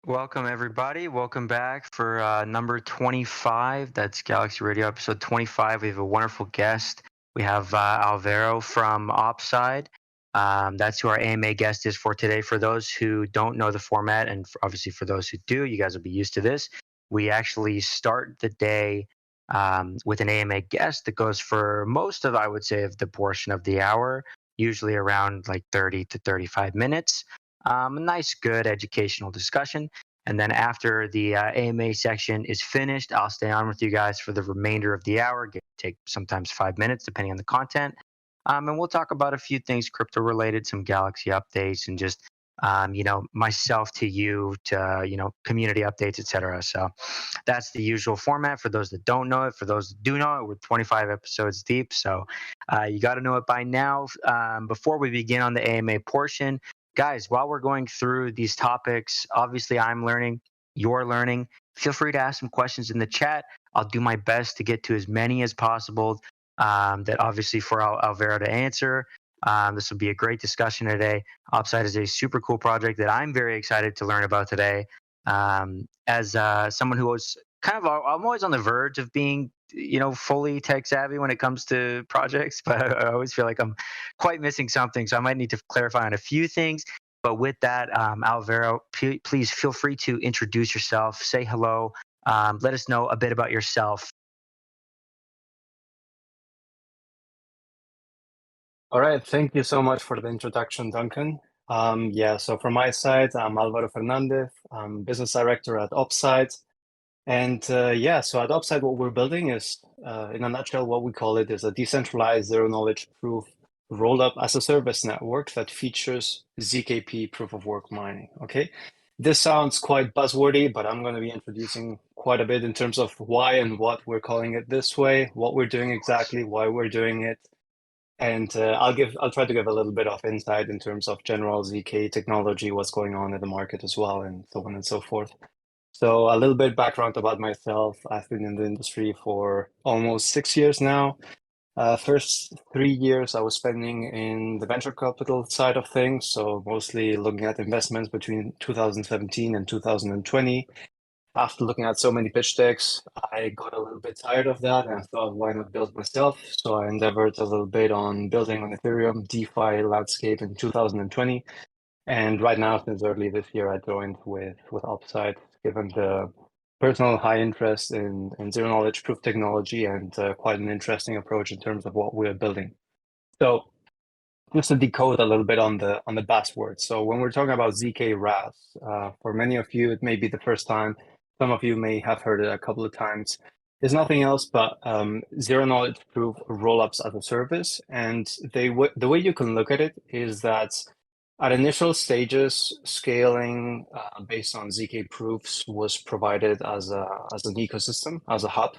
Welcome, everybody. Welcome back for number 25. That's Galaxy Radio episode 25. We have a wonderful guest. We have Alvaro from Opside. That's who our AMA guest is for today. For those who don't know the format, and obviously for those who do, you guys will be used to this. We actually start the day with an AMA guest that goes for most of, I would say, of the portion of the hour, usually around like 30 to 35 minutes. A nice, good educational discussion. And then after the AMA section is finished, I'll stay on with you guys for the remainder of the hour. Take sometimes 5 minutes, depending on the content. And we'll talk about a few things crypto related, some Galaxy updates, and just myself to you to community updates, etc. So that's the usual format for those that don't know it. For those that do know it, we're 25 episodes deep, so you got to know it by now. Before we begin on the AMA portion, guys, while we're going through these topics, obviously I'm learning, you're learning. Feel free to ask some questions in the chat. I'll do my best to get to as many as possible. That obviously for Alvaro to answer. This will be a great discussion today. Opside is a super cool project that I'm very excited to learn about today. As someone who was I'm always on the verge of being, fully tech savvy when it comes to projects, but I always feel like I'm quite missing something. So I might need to clarify on a few things. But with that, Alvaro, please feel free to introduce yourself, say hello, let us know a bit about yourself. All right, thank you so much for the introduction, Duncan. So from my side, I'm Alvaro Fernandez. I'm business director at Opside. So at Opside, what we're building is, in a nutshell, what we call it is a decentralized zero-knowledge proof rollup-as-a-service network that features ZKP proof of work mining, okay? This sounds quite buzzwordy, but I'm going to be introducing quite a bit in terms of why and what we're calling it this way, what we're doing exactly, why we're doing it, and I'll try to give a little bit of insight in terms of general ZK technology, what's going on in the market as well, and so on and so forth. So a little bit background about myself. I've been in the industry for almost 6 years now. First 3 years I was spending in the venture capital side of things, so mostly looking at investments between 2017 and 2020. After looking at so many pitch decks, I got a little bit tired of that and I thought, why not build myself? So I endeavored a little bit on building on Ethereum DeFi landscape in 2020. And right now, since early this year, I joined with Opside, given the personal high interest in zero knowledge proof technology and quite an interesting approach in terms of what we're building. So just to decode a little bit on the buzzwords. So when we're talking about ZK RAS, for many of you, it may be the first time. Some of you may have heard it a couple of times. It's nothing else but zero knowledge proof rollups as a service. And the way you can look at it is that at initial stages, scaling based on ZK proofs was provided as an ecosystem, as a hub,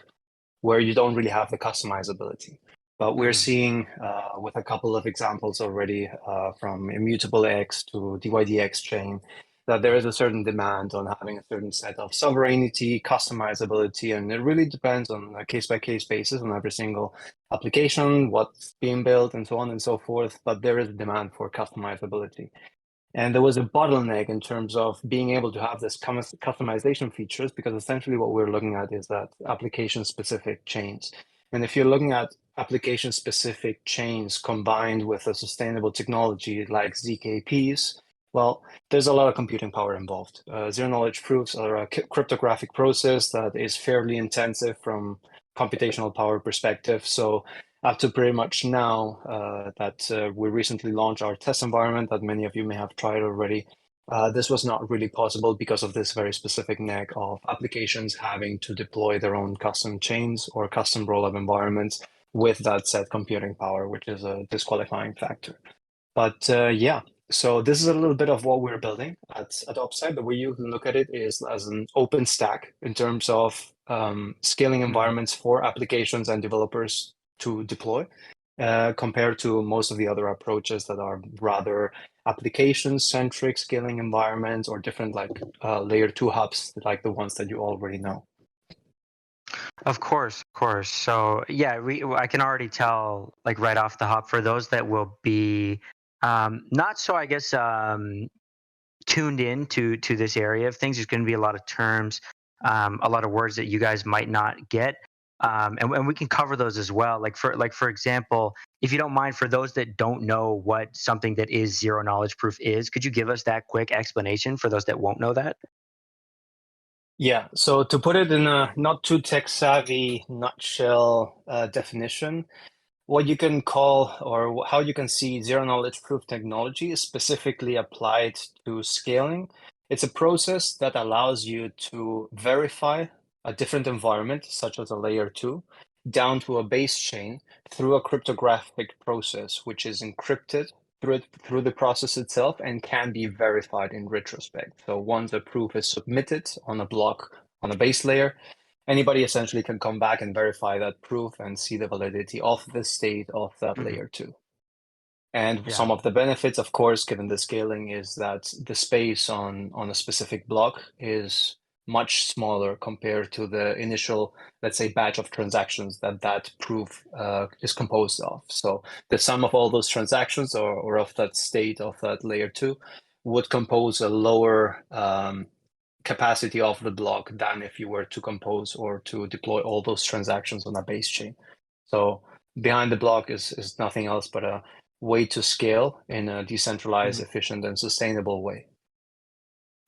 where you don't really have the customizability. But we're seeing with a couple of examples already from Immutable X to DYDX chain that there is a certain demand on having a certain set of sovereignty, customizability, and it really depends on a case-by-case basis on every single application, what's being built, and so on and so forth. But there is a demand for customizability. And there was a bottleneck in terms of being able to have this customization features, because essentially what we're looking at is that application-specific chains. And if you're looking at application-specific chains combined with a sustainable technology like ZKPs, well, there's a lot of computing power involved. Zero-knowledge proofs are a cryptographic process that is fairly intensive from computational power perspective. So up to pretty much now that we recently launched our test environment that many of you may have tried already, this was not really possible because of this very specific neck of applications having to deploy their own custom chains or custom rollup environments with that set computing power, which is a disqualifying factor. But so this is a little bit of what we're building at Opside. The way you can look at it is as an open stack in terms of scaling environments for applications and developers to deploy, compared to most of the other approaches that are rather application-centric scaling environments or different like layer 2 hubs like the ones that you already know. Of course, of course. So yeah, I can already tell, like right off the hop, for those that will be not so, I guess, tuned in to this area of things. There's going to be a lot of terms, a lot of words that you guys might not get, and we can cover those as well. For example, if you don't mind, for those that don't know what something that is zero knowledge proof is, could you give us that quick explanation for those that won't know that? Yeah, so to put it in a not too tech savvy nutshell definition, what you can call or how you can see zero knowledge proof technology is specifically applied to scaling. It's a process that allows you to verify a different environment, such as a layer two, down to a base chain through a cryptographic process, which is encrypted through the process itself and can be verified in retrospect. So once a proof is submitted on a block on a base layer, anybody essentially can come back and verify that proof and see the validity of the state of that Hmm. layer two. And Yeah. some of the benefits, of course, given the scaling, is that the space on a specific block is much smaller compared to the initial, let's say, batch of transactions that proof is composed of. So the sum of all those transactions or of that state of that layer two would compose a lower capacity of the block than if you were to compose or to deploy all those transactions on a base chain. So behind the block is nothing else but a way to scale in a decentralized, Mhm. efficient, and sustainable way.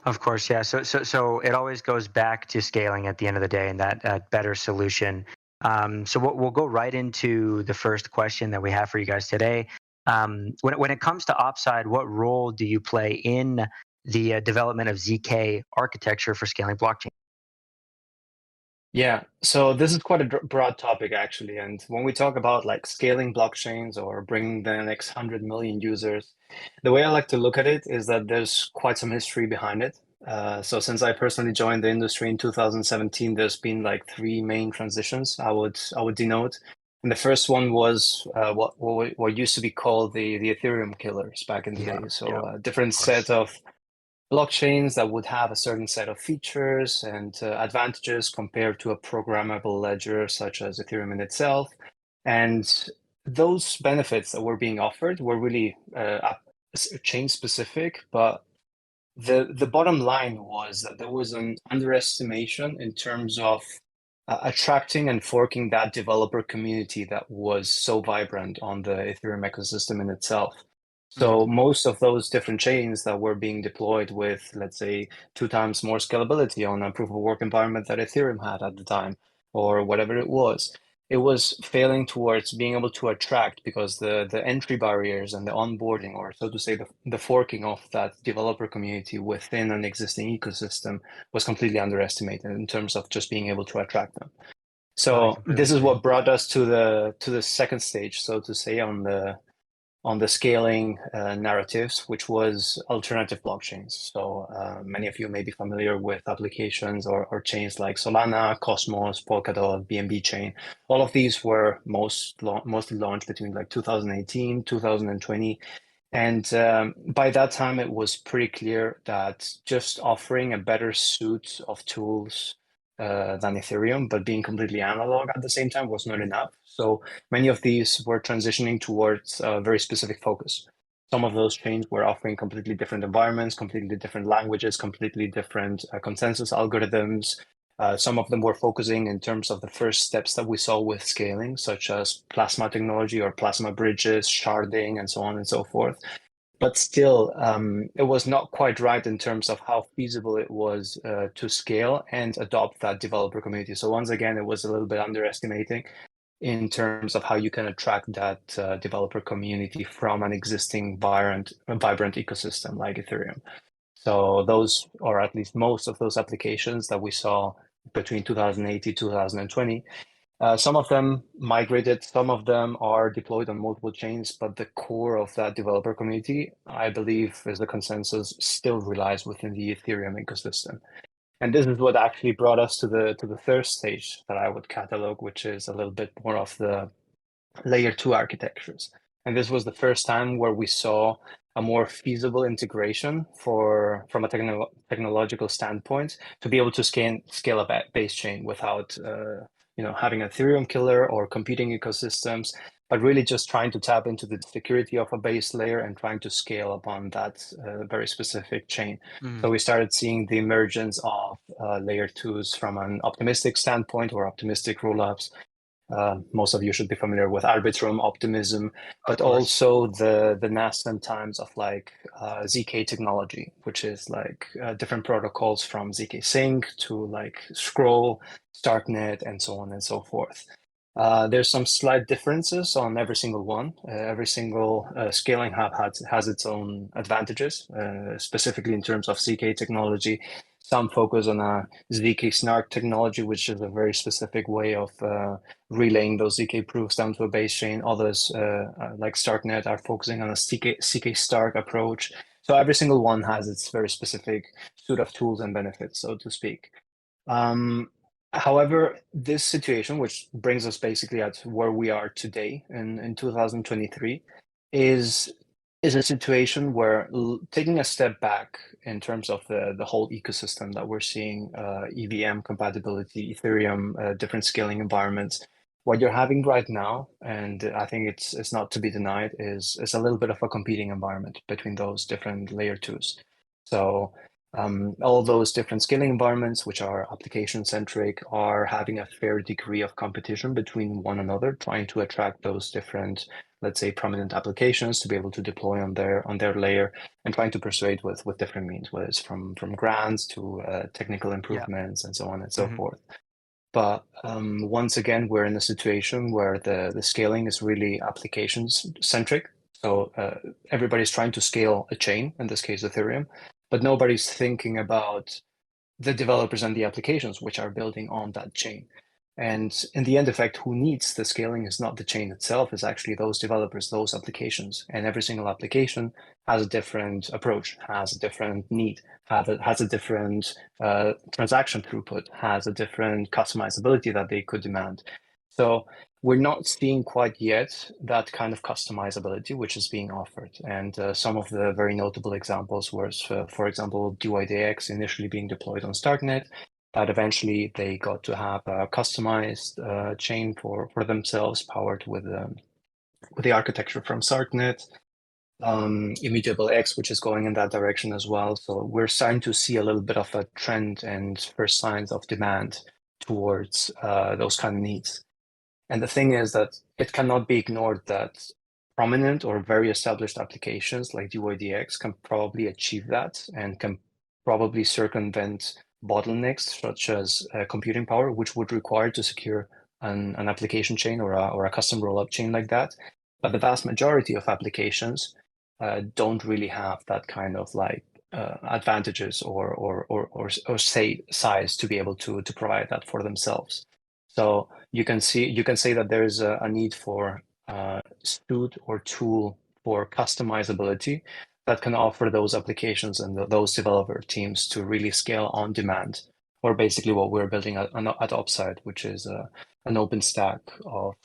Of course, yeah. So it always goes back to scaling at the end of the day, and that better solution. So we'll go right into the first question that we have for you guys today. When it comes to Opside, what role do you play in the development of ZK architecture for scaling blockchain? Yeah, so this is quite a broad topic actually. And when we talk about like scaling blockchains or bringing the next 100 million users, the way I like to look at it is that there's quite some history behind it. So since I personally joined the industry in 2017, there's been like three main transitions I would denote. And the first one was what used to be called the Ethereum killers back in the Yeah, day. yeah, So of a different set course. of blockchains that would have a certain set of features and advantages compared to a programmable ledger such as Ethereum in itself. And those benefits that were being offered were really chain specific, but the bottom line was that there was an underestimation in terms of attracting and forking that developer community that was so vibrant on the Ethereum ecosystem in itself. So Mhm. most of those different chains that were being deployed with, let's say, 2 times more scalability on a proof of work environment that Ethereum had at the time, or whatever it was failing towards being able to attract because the entry barriers and the onboarding, or so to say, the forking of that developer community within an existing ecosystem was completely underestimated in terms of just being able to attract them. I So completely this is agree. what brought us to the second stage, so to say, on the scaling narratives, which was alternative blockchains. So many of you may be familiar with applications or chains like Solana, Cosmos, Polkadot, BNB chain. All of these were mostly launched between like 2018, 2020. And by that time, it was pretty clear that just offering a better suite of tools than Ethereum, but being completely analog at the same time was not enough. So many of these were transitioning towards a very specific focus. Some of those chains were offering completely different environments, completely different languages, completely different consensus algorithms. Some of them were focusing in terms of the first steps that we saw with scaling, such as plasma technology or plasma bridges, sharding, and so on and so forth. But still, it was not quite right in terms of how feasible it was to scale and adopt that developer community. So once again, it was a little bit underestimating in terms of how you can attract that developer community from an existing vibrant ecosystem like Ethereum. So those, or at least most of those applications that we saw between 2018 2020, some of them migrated, some of them are deployed on multiple chains, but the core of that developer community, I believe, is the consensus, still relies within the Ethereum ecosystem. And this is what actually brought us to the third stage that I would catalog, which is a little bit more of the layer two architectures. And this was the first time where we saw a more feasible integration from a technological standpoint to be able to scale a base chain without having an Ethereum killer or competing ecosystems, but really just trying to tap into the security of a base layer and trying to scale upon that very specific chain. So we started seeing the emergence of layer twos from an optimistic standpoint, or optimistic rollups. Most of you should be familiar with Arbitrum, Optimism, Of but course. also the nascent times of like ZK technology, which is like different protocols from ZK Sync to like Scroll, Starknet, and so on and so forth. There's some slight differences on every single one. Every single scaling hub has its own advantages, specifically in terms of ZK technology. Some focus on a ZK SNARK technology, which is a very specific way of relaying those ZK proofs down to a base chain. Others, like Starknet, are focusing on a ZK Stark approach. So every single one has its very specific suite of tools and benefits, so to speak. However, this situation, which brings us basically at where we are today in 2023, is a situation where taking a step back in terms of the whole ecosystem that we're seeing, EVM compatibility, Ethereum, different scaling environments, what you're having right now, and I think it's not to be denied, is a little bit of a competing environment between those different layer twos. So all those different scaling environments, which are application centric, are having a fair degree of competition between one another, trying to attract those different, let's say, prominent applications to be able to deploy on their layer, and trying to persuade with different means, whether it's from grants to technical improvements and so on and so forth. But once again, we're in a situation where the scaling is really applications centric. So everybody's trying to scale a chain, in this case Ethereum, but nobody's thinking about the developers and the applications which are building on that chain. And in the end effect, who needs the scaling is not the chain itself, it's actually those developers, those applications. And every single application has a different approach, has a different need, has a different transaction throughput, has a different customizability that they could demand. So we're not seeing quite yet that kind of customizability which is being offered. And some of the very notable examples was, for example, DYDX initially being deployed on Starknet, that eventually they got to have a customized chain for themselves, powered with the architecture from Starknet. Immutable X, which is going in that direction as well. So we're starting to see a little bit of a trend and first signs of demand towards those kind of needs. And the thing is that it cannot be ignored that prominent or very established applications like DYDX can probably achieve that and can probably circumvent bottlenecks such as computing power, which would require to secure an application chain or a custom rollup chain like that. But the vast majority of applications don't really have that kind of like advantages or say size to be able to provide that for themselves. So you can say that there is a need for suit or tool for customizability that can offer those applications and those developer teams to really scale on demand, or basically what we're building at Opside, which is an open stack of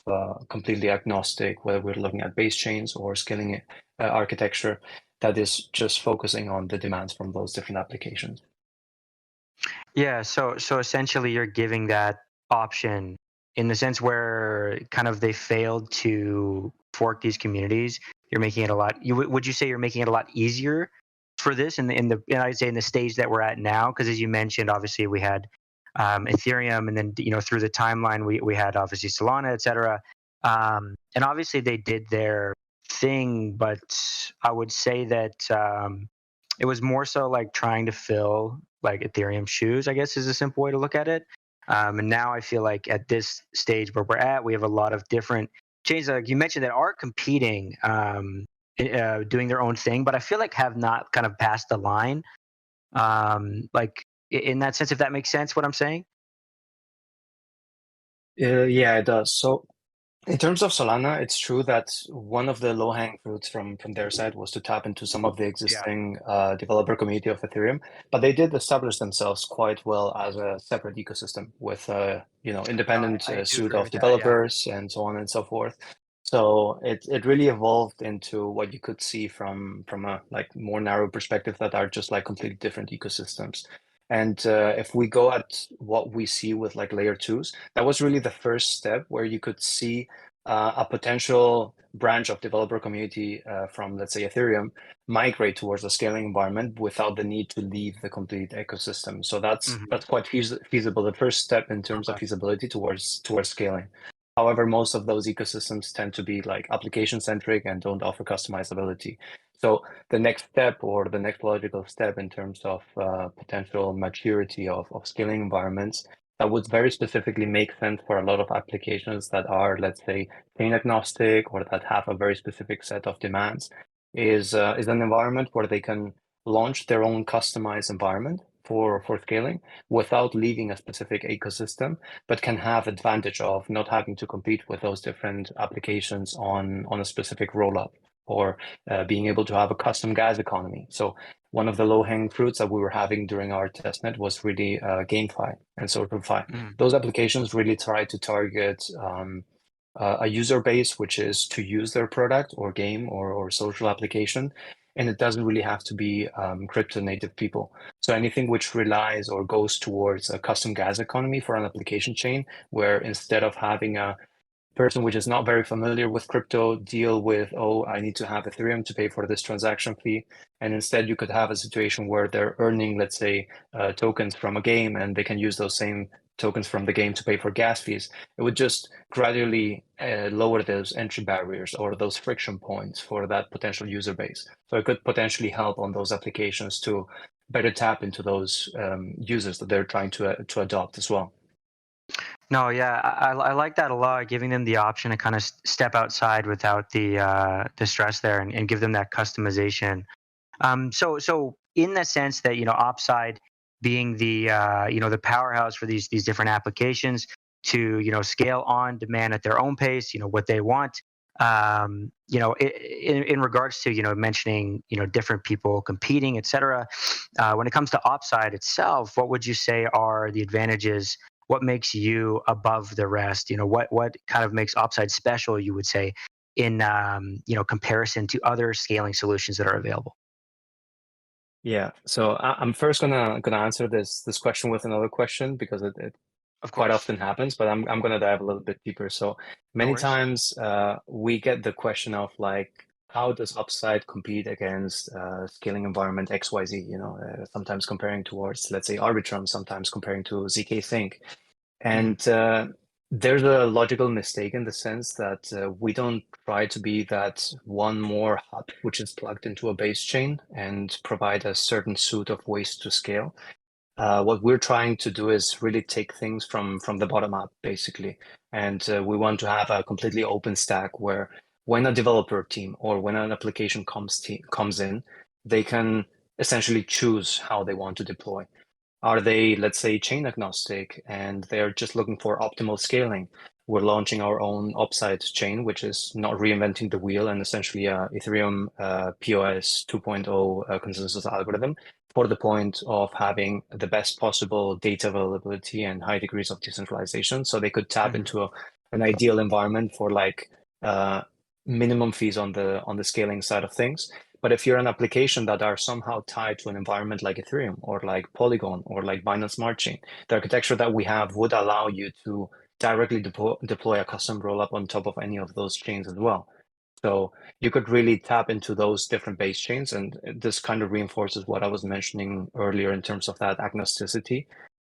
completely agnostic, whether we're looking at base chains or scaling architecture that is just focusing on the demands from those different applications. Yeah, so essentially you're giving that option in the sense where kind of they failed to fork these communities. You're making it a lot. Would you say you're making it a lot easier for this I'd say in the stage that we're at now? Because as you mentioned, obviously we had Ethereum, and then through the timeline we had obviously Solana, etc. And obviously they did their thing, but I would say that it was more so like trying to fill like Ethereum shoes, I guess is a simple way to look at it. And now I feel like at this stage where we're at, we have a lot of different chains, like you mentioned, that are competing, doing their own thing, but I feel like have not kind of passed the line. Like in that sense, if that makes sense, what I'm saying. Yeah, it does. So in terms of Solana, it's true that one of the low-hanging fruits from their side was to tap into some of the Yeah. existing developer community of Ethereum, but they did establish themselves quite well as a separate ecosystem with independent I do suite agree of with that. Yeah. developers and so on and so forth. So it really evolved into what you could see from a like more narrow perspective that are just like completely different ecosystems. And if we go at what we see with like layer twos, that was really the first step where you could see a potential branch of developer community from, let's say, Ethereum migrate towards a scaling environment without the need to leave the complete ecosystem. So that's quite feasible. The first step in terms of Okay. feasibility towards scaling. However, most of those ecosystems tend to be like application centric and don't offer customizability. So the next step, or the next logical step in terms of potential maturity of scaling environments, that would very specifically make sense for a lot of applications that are, let's say, chain agnostic or that have a very specific set of demands, is an environment where they can launch their own customized environment for scaling without leaving a specific ecosystem, but can have advantage of not having to compete with those different applications on a specific rollup, or being able to have a custom gas economy. So one of the low-hanging fruits that we were having during our testnet was really GameFi and SocialFi. Those applications really try to target a user base which is to use their product or game or social application, and it doesn't really have to be crypto native people. So anything which relies or goes towards a custom gas economy for an application chain, where instead of having a person which is not very familiar with crypto deal with, oh, I need to have Ethereum to pay for this transaction fee. And instead you could have a situation where they're earning, let's say, tokens from a game, and they can use those same tokens from the game to pay for gas fees. It would just gradually lower those entry barriers or those friction points for that potential user base. So it could potentially help on those applications to better tap into those users that they're trying to adopt as well. No, yeah, I like that a lot, giving them the option to kind of step outside without the stress there, and give them that customization. So in the sense that, Opside being the powerhouse for these different applications to, scale on demand at their own pace, what they want. In regards to, mentioning, different people competing, etc. When it comes to Opside itself, what would you say are the advantages? What makes you above the rest? What kind of makes Opside special, you would say, in comparison to other scaling solutions that are available? Yeah, so I'm first gonna answer this question with another question, because it Of quite course. often happens, but I'm gonna dive a little bit deeper. So No many worries. times we get the question of like, how does Upside compete against scaling environment XYZ? Sometimes comparing towards, let's say, Arbitrum, sometimes comparing to ZK Sync. Mhm. And there's a logical mistake in the sense that we don't try to be that one more hub which is plugged into a base chain and provide a certain suite of ways to scale. What we're trying to do is really take things from the bottom up, basically. And we want to have a completely open stack where when a developer team or when an application comes in, they can essentially choose how they want to deploy. Are they, let's say, chain agnostic and they're just looking for optimal scaling? We're launching our own Opside chain, which is not reinventing the wheel, and essentially a Ethereum PoS 2.0 consensus algorithm for the point of having the best possible data availability and high degrees of decentralization. So they could tap Mhm. into an ideal environment for like minimum fees on the scaling side of things. But if you're an application that are somehow tied to an environment like Ethereum or like Polygon or like Binance Smart Chain, the architecture that we have would allow you to directly deploy a custom rollup on top of any of those chains as well. So you could really tap into those different base chains. And this kind of reinforces what I was mentioning earlier in terms of that agnosticity,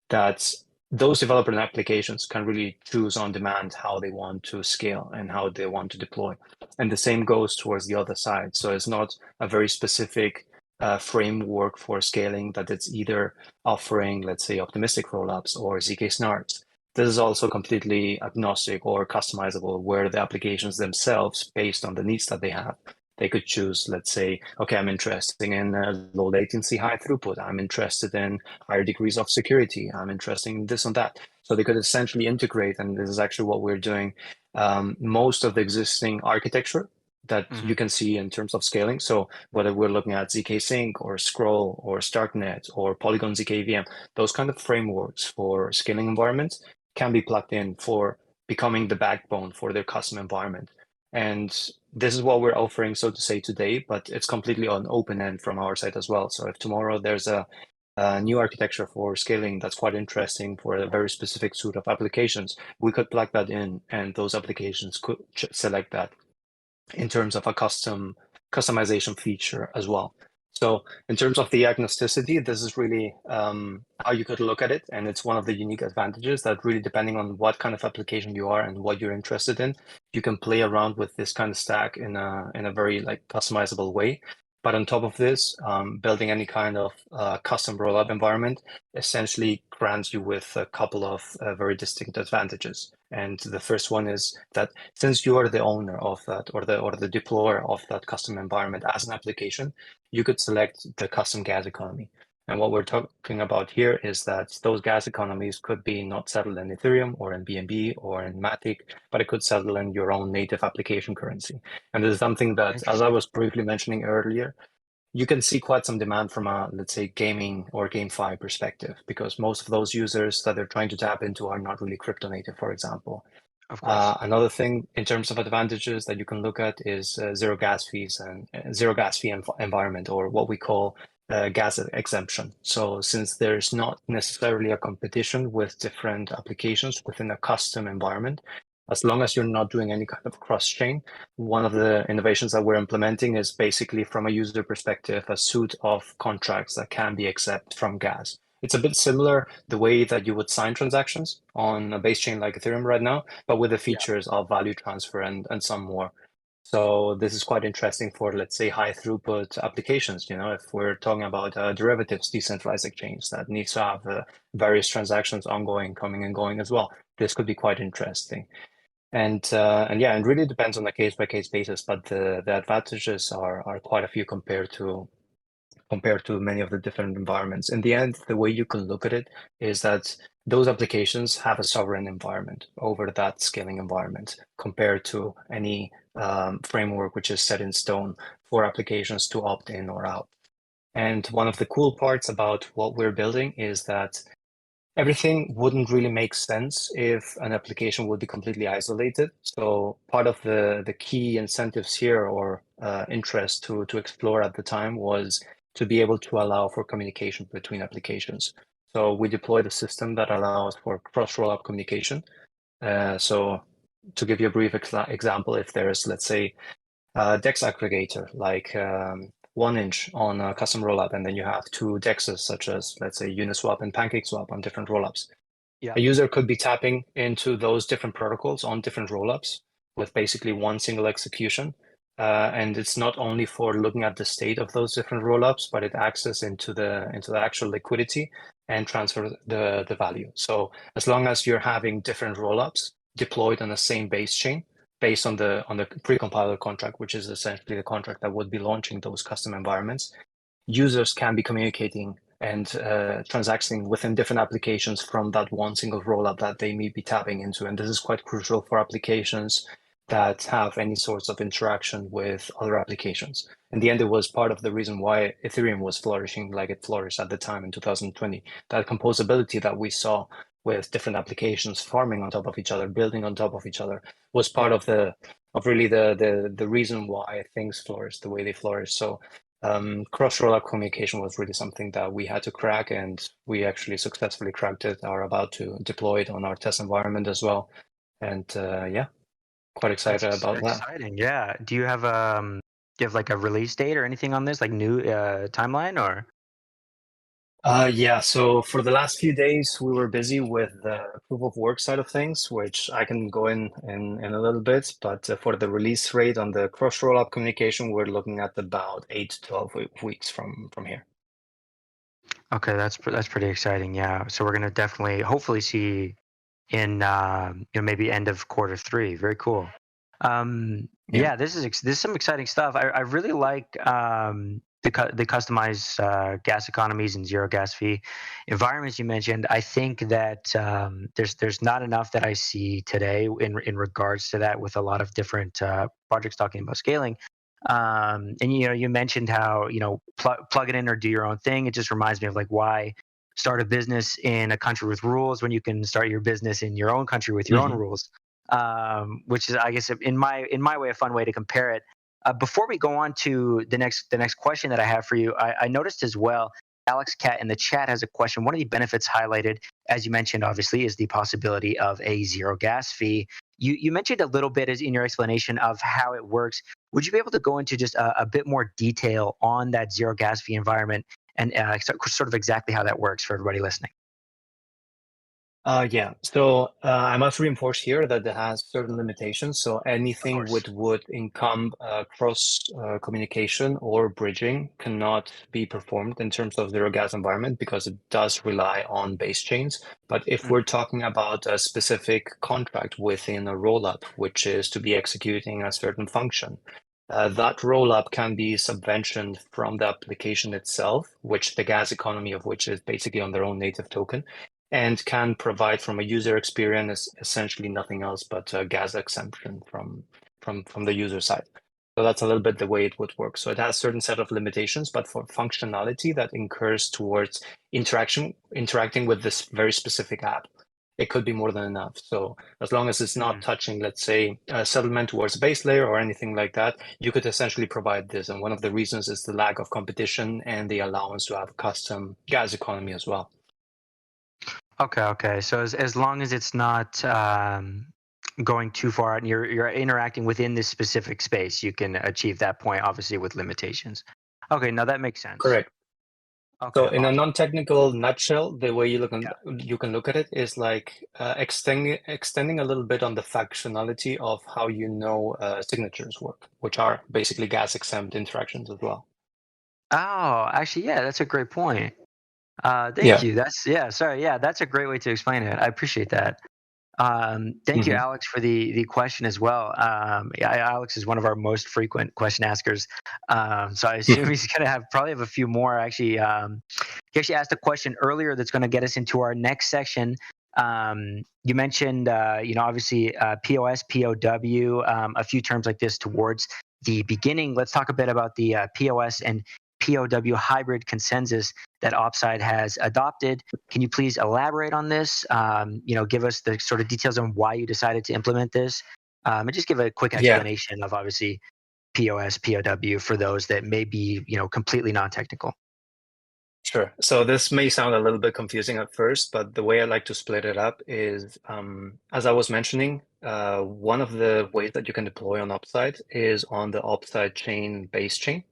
that those developer applications can really choose on demand how they want to scale and how they want to deploy. And the same goes towards the other side. So it's not a very specific framework for scaling that it's either offering, let's say, optimistic rollups or ZK SNARKs. This is also completely agnostic or customizable, where the applications themselves, based on the needs that they have, they could choose, let's say, okay, I'm interested in low latency, high throughput. I'm interested in higher degrees of security. I'm interested in this and that. So they could essentially integrate, and this is actually what we're doing, most of the existing architecture that you Mhm. can see in terms of scaling. So whether we're looking at ZK Sync or Scroll or StarkNet or Polygon ZK VM, those kind of frameworks for scaling environments can be plugged in for becoming the backbone for their custom environment. And this is what we're offering, so to say, today, but it's completely on open end from our side as well. So if tomorrow there's a new architecture for scaling that's quite interesting for a very specific suite of applications, we could plug that in, and those applications could select that in terms of a customization feature as well. So in terms of the agnosticity, this is really how you could look at it. And it's one of the unique advantages that really depending on what kind of application you are and what you're interested in, you can play around with this kind of stack in a very like customizable way. But on top of this, building any kind of custom rollup environment essentially grants you with a couple of very distinct advantages. And the first one is that since you are the owner of that or the deployer of that custom environment as an application, you could select the custom gas economy. And what we're talking about here is that those gas economies could be not settled in Ethereum or in BNB or in Matic, but it could settle in your own native application currency. And this is something that, as I was briefly mentioning earlier, you can see quite some demand from a, let's say, gaming or GameFi perspective, because most of those users that they're trying to tap into are not really crypto native, for example. Of course. Another thing in terms of advantages that you can look at is zero gas fees and zero gas fee environment, or what we call gas exemption. So since there's not necessarily a competition with different applications within a custom environment, as long as you're not doing any kind of cross-chain, one of the innovations that we're implementing is basically from a user perspective, a suite of contracts that can be accepted from gas. It's a bit similar the way that you would sign transactions on a base chain like Ethereum right now, but with the features of value transfer and some more. So this is quite interesting for, let's say, high throughput applications. You know, if we're talking about derivatives, decentralized exchange that needs to have various transactions ongoing, coming and going as well, this could be quite interesting. And yeah, it really depends on a case by case basis, but the advantages are quite a few compared to many of the different environments. In the end, the way you can look at it is that those applications have a sovereign environment over that scaling environment compared to any framework which is set in stone for applications to opt in or out. And one of the cool parts about what we're building is that everything wouldn't really make sense if an application would be completely isolated. So part of the key incentives here or interest to explore at the time was to be able to allow for communication between applications. So we deployed a system that allows for cross rollup communication. So to give you a brief example, if there's, let's say, a DEX aggregator like 1inch on a custom rollup, and then you have two DEXs such as, let's say, Uniswap and PancakeSwap on different rollups. Yeah. A user could be tapping into those different protocols on different rollups with basically one single execution. And it's not only for looking at the state of those different rollups, but it access into the actual liquidity and transfer the value. So as long as you're having different rollups deployed on the same base chain, based on the precompiler contract, which is essentially the contract that would be launching those custom environments, users can be communicating and transacting within different applications from that one single rollup that they may be tapping into. And this is quite crucial for applications that have any sorts of interaction with other applications. In the end, it was part of the reason why Ethereum was flourishing like it flourished at the time in 2020. That composability that we saw with different applications farming on top of each other, building on top of each other, was part of really the reason why things flourished the way they flourished. So cross rollup communication was really something that we had to crack, and we actually successfully cracked it. Are about to deploy it on our test environment as well, and yeah, quite excited That's about that. exciting. Yeah. Do you have like a release date or anything on this, like new timeline or? Yeah, so for the last few days, we were busy with the proof of work side of things, which I can go in a little bit. But for the release rate on the cross rollup communication, we're looking at about 8 to 12 weeks from here. Okay, that's pretty exciting. Yeah. So we're gonna definitely, hopefully, see in maybe end of quarter three. Very cool. Yeah. Yeah, this is some exciting stuff. I really like the customized gas economies and zero gas fee environments you mentioned. I think that there's not enough that I see today in regards to that with a lot of different projects talking about scaling. And you mentioned how plug it in or do your own thing. It just reminds me of like why start a business in a country with rules when you can start your business in your own country with your own rules. Which is, I guess, in my way, a fun way to compare it. Before we go on to the next question that I have for you, I noticed as well Alex Cat in the chat has a question. One of the benefits highlighted, as you mentioned, obviously, is the possibility of a zero gas fee. You mentioned a little bit in your explanation of how it works. Would you be able to go into just a bit more detail on that zero gas fee environment and sort of exactly how that works for everybody listening? Yeah, so I must reinforce here that it has certain limitations. So Of anything course. with would income cross communication or bridging cannot be performed in terms of zero gas environment because it does rely on base chains. But if we're talking about a specific contract within a rollup, which is to be executing a certain function, that rollup can be subventioned from the application itself, which the gas economy of which is basically on their own native token, and can provide from a user experience essentially nothing else but a gas exemption from the user side. So that's a little bit the way it would work. So it has a certain set of limitations, but for functionality that incurs towards interacting with this very specific app, it could be more than enough. So as long as it's not touching, let's say, a settlement towards a base layer or anything like that, you could essentially provide this. And one of the reasons is the lack of competition and the allowance to have a custom gas economy as well. Okay. So as long as it's not going too far and you're interacting within this specific space, you can achieve that point, obviously with limitations. Okay, now that makes sense. Correct. Okay, So in a awesome. non-technical nutshell, the way you Yeah. can look at it is like extending a little bit on the functionality of how signatures work, which are basically gas exempt interactions as well. Oh, actually, yeah, that's a great point. Thank Yeah. you. Sorry. Yeah, that's a great way to explain it. I appreciate that. Thank you, Hmm. Alex, for the question as well. Yeah, Alex is one of our most frequent question askers, so I assume he's gonna probably have a few more. Actually, he actually asked a question earlier that's going to get us into our next section. You mentioned, obviously POS, POW, a few terms like this towards the beginning. Let's talk a bit about the POS and POW hybrid consensus that Opside has adopted. Can you please elaborate on this? Give us the sort of details on why you decided to implement this, and just give a quick Yeah. explanation of obviously POS, POW for those that may be completely non-technical. Sure. So this may sound a little bit confusing at first, but the way I like to split it up is, as I was mentioning, one of the ways that you can deploy on Opside is on the Opside chain base chain.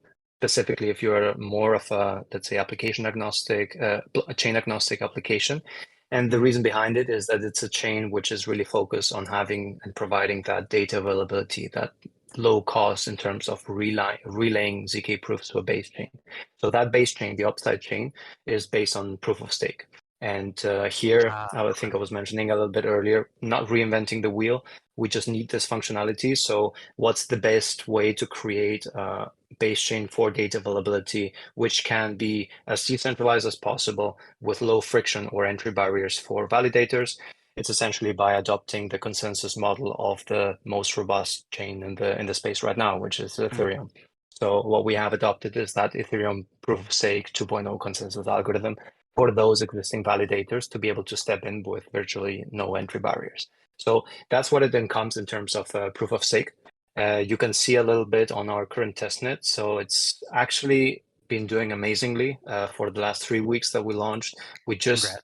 Specifically, if you're more of a, let's say, application agnostic, a chain agnostic application. And the reason behind it is that it's a chain which is really focused on having and providing that data availability, that low cost in terms of relaying ZK proofs to a base chain. So that base chain, the Opside chain, is based on proof of stake. And here, I think I was mentioning a little bit earlier, not reinventing the wheel. We just need this functionality. So what's the best way to create a base chain for data availability, which can be as decentralized as possible with low friction or entry barriers for validators? It's essentially by adopting the consensus model of the most robust chain in the space right now, which is Ethereum. So what we have adopted is that Ethereum proof of stake 2.0 consensus algorithm for those existing validators to be able to step in with virtually no entry barriers. So that's what it then comes in terms of proof of stake. You can see a little bit on our current testnet. So it's actually been doing amazingly for the last 3 weeks that we launched. Congrats.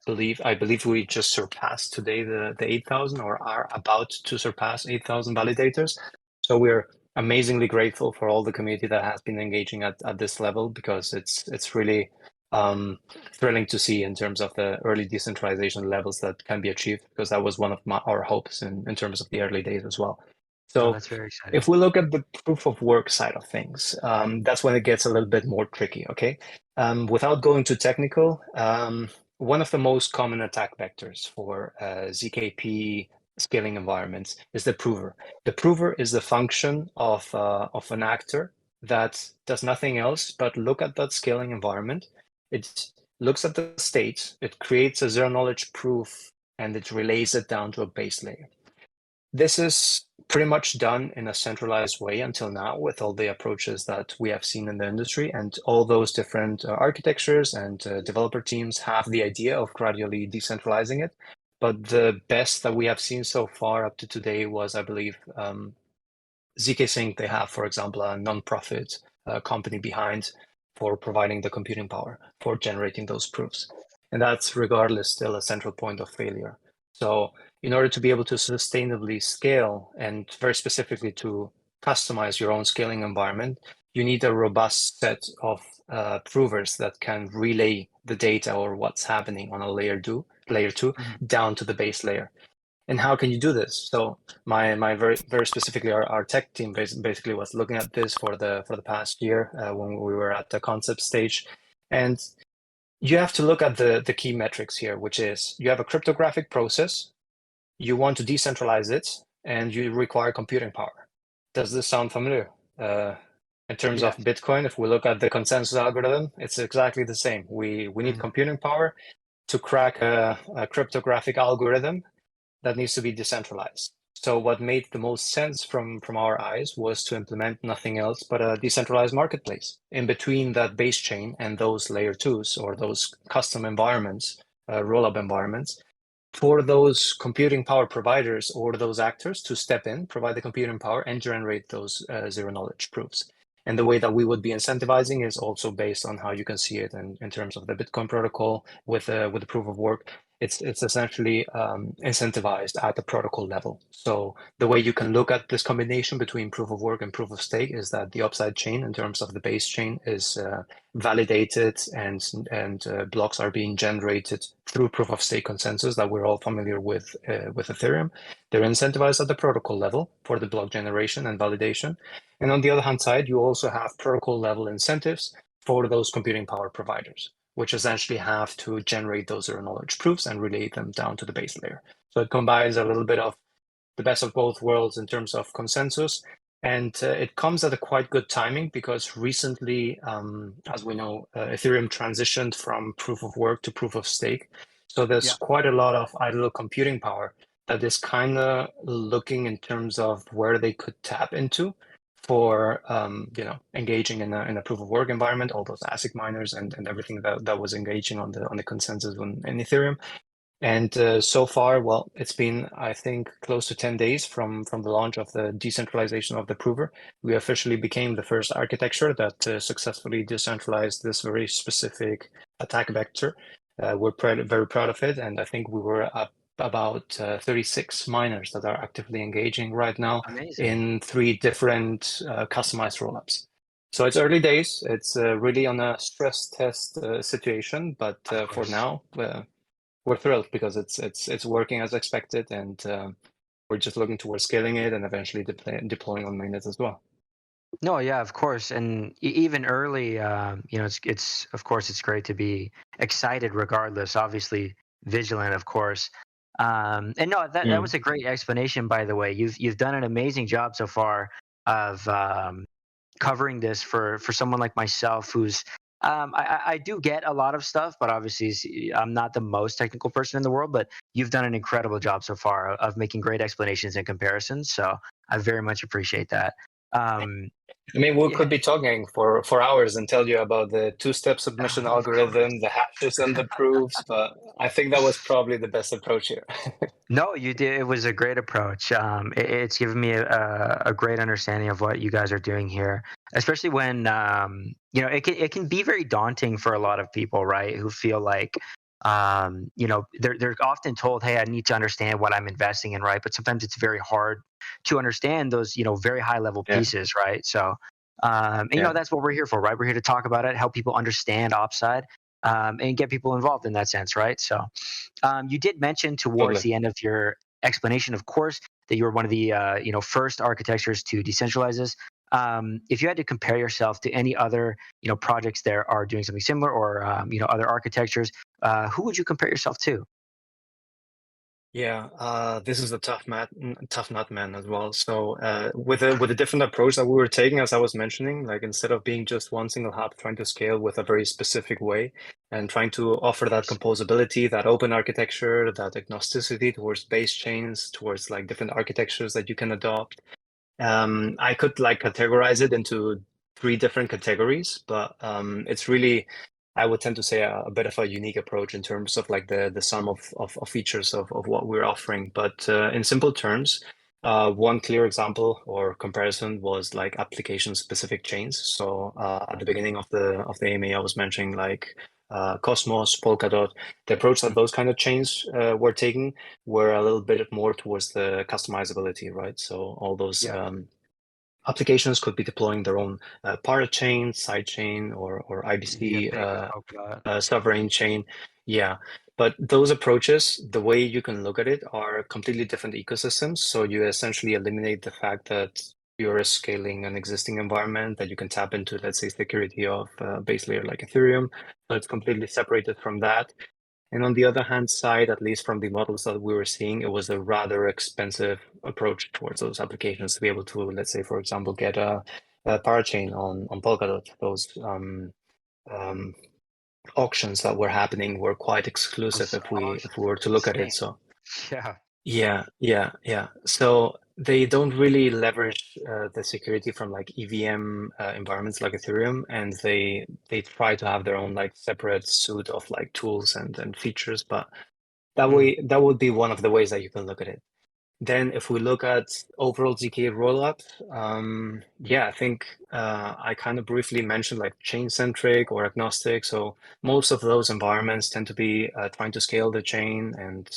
I believe we just surpassed today the 8,000 or are about to surpass 8,000 validators. So we're amazingly grateful for all the community that has been engaging at this level because it's really thrilling to see in terms of the early decentralization levels that can be achieved because that was one of our hopes in terms of the early days as well. Oh, So that's very exciting. if we look at the proof of work side of things, that's when it gets a little bit more tricky, okay? Without going too technical, one of the most common attack vectors for ZKP scaling environments is the prover. The prover is the function of an actor that does nothing else but look at that scaling environment. It looks at the state, it creates a zero knowledge proof, and it relays it down to a base layer. This is pretty much done in a centralized way until now with all the approaches that we have seen in the industry, and all those different architectures and developer teams have the idea of gradually decentralizing it. But the best that we have seen so far up to today was, I believe, ZK Sync. They have, for example, a non-profit company behind for providing the computing power for generating those proofs. And that's regardless still a central point of failure. So in order to be able to sustainably scale and very specifically to customize your own scaling environment, you need a robust set of provers that can relay the data or what's happening on a layer two Mhm. down to the base layer. And how can you do this? So my very specifically our tech team basically was looking at this for the past year when we were at the concept stage, and you have to look at the key metrics here, which is you have a cryptographic process, you want to decentralize it, and you require computing power. Does this sound familiar? In terms of Yes. Bitcoin, if we look at the consensus algorithm, it's exactly the same. We need Mhm. computing power to crack a cryptographic algorithm that needs to be decentralized. So what made the most sense from our eyes was to implement nothing else but a decentralized marketplace in between that base chain and those layer twos or those custom environments, roll-up environments, for those computing power providers or those actors to step in, provide the computing power, and generate those zero knowledge proofs. And the way that we would be incentivizing is also based on how you can see it in terms of the Bitcoin protocol with the proof of work. It's essentially incentivized at the protocol level. So the way you can look at this combination between proof of work and proof of stake is that the Opside chain, in terms of the base chain, is validated and blocks are being generated through proof of stake consensus that we're all familiar with Ethereum. They're incentivized at the protocol level for the block generation and validation. And on the other hand side, you also have protocol level incentives for those computing power providers, which essentially have to generate those zero knowledge proofs and relay them down to the base layer. So it combines a little bit of the best of both worlds in terms of consensus. And it comes at a quite good timing because recently, as we know, Ethereum transitioned from proof of work to proof of stake. So there's Yeah. quite a lot of idle computing power that is kind of looking in terms of where they could tap into for engaging in a proof of work environment, all those ASIC miners and everything that was engaging on the consensus in Ethereum. And so far, well, it's been, I think, close to 10 days from the launch of the decentralization of the prover. We officially became the first architecture that successfully decentralized this very specific attack vector. We're very proud of it, and I think we were up about 36 miners that are actively engaging right now Amazing. in 3 different customized rollups. So it's early days. It's really on a stress test situation, but Of for course. now, we're thrilled because it's working as expected, and we're just looking towards scaling it and eventually deploying on mainnet as well. No, yeah, of course, and even early, it's of course it's great to be excited regardless. Obviously, vigilant, of course. And no, that Mm. was a great explanation, by the way. You've done an amazing job so far of covering this for someone like myself, who's I do get a lot of stuff, but obviously I'm not the most technical person in the world. But you've done an incredible job so far of making great explanations and comparisons. So I very much appreciate that. Um, I mean, we yeah, could be talking for hours and tell you about the two-step submission of course. algorithm, the hashes and the proofs, but I think that was probably the best approach here. No, you did. It was a great approach. It's given me a great understanding of what you guys are doing here, especially when it can be very daunting for a lot of people, right? Who feel like they're often told, "Hey, I need to understand what I'm investing in," right? But sometimes it's very hard to understand those very high level Yeah, pieces, right? So, yeah, that's what we're here for, right? We're here to talk about it, help people understand Opside, and get people involved in that sense, right? So. You did mention towards totally. the end of your explanation, of course, that you were one of the first architectures to decentralize this. If you had to compare yourself to any other projects that are doing something similar, or other architectures, who would you compare yourself to? Yeah, this is a tough nut, man, as well. So, with a different approach that we were taking, as I was mentioning, like instead of being just one single hub, trying to scale with a very specific way, and trying to offer Of that course. composability, that open architecture, that agnosticity towards base chains, towards like different architectures that you can adopt. I could like categorize it into 3 different categories, but it's really, I would tend to say a bit of a unique approach in terms of like the sum of features of what we're offering. But in simple terms, One clear example or comparison was like application-specific chains. So at the beginning of the AMA, I was mentioning like Cosmos, Polkadot. The approach that those kind of chains were taking were a little bit more towards the customizability, right? So all those Yeah. applications could be deploying their own parachain, sidechain, or Yeah, IBC same with Polkadot. sovereign chain. Yeah. But those approaches, the way you can look at it, are completely different ecosystems. So you essentially eliminate the fact that you're scaling an existing environment that you can tap into, let's say, security of base layer like Ethereum. So it's completely separated from that. And on the other hand side, at least from the models that we were seeing, it was a rather expensive approach towards those applications to be able to, let's say, for example, get a parachain on Polkadot. Those um, auctions that were happening were quite exclusive Those if we were auctions to are look at it. insane. So Yeah. yeah. So they don't really leverage the security from like EVM environments like Ethereum, and they try to have their own like separate suite of like tools and features. But that would be one of the ways that you can look at it. Then if we look at overall ZK rollup, yeah, I think I kind of briefly mentioned like chain-centric or agnostic. So most of those environments tend to be trying to scale the chain and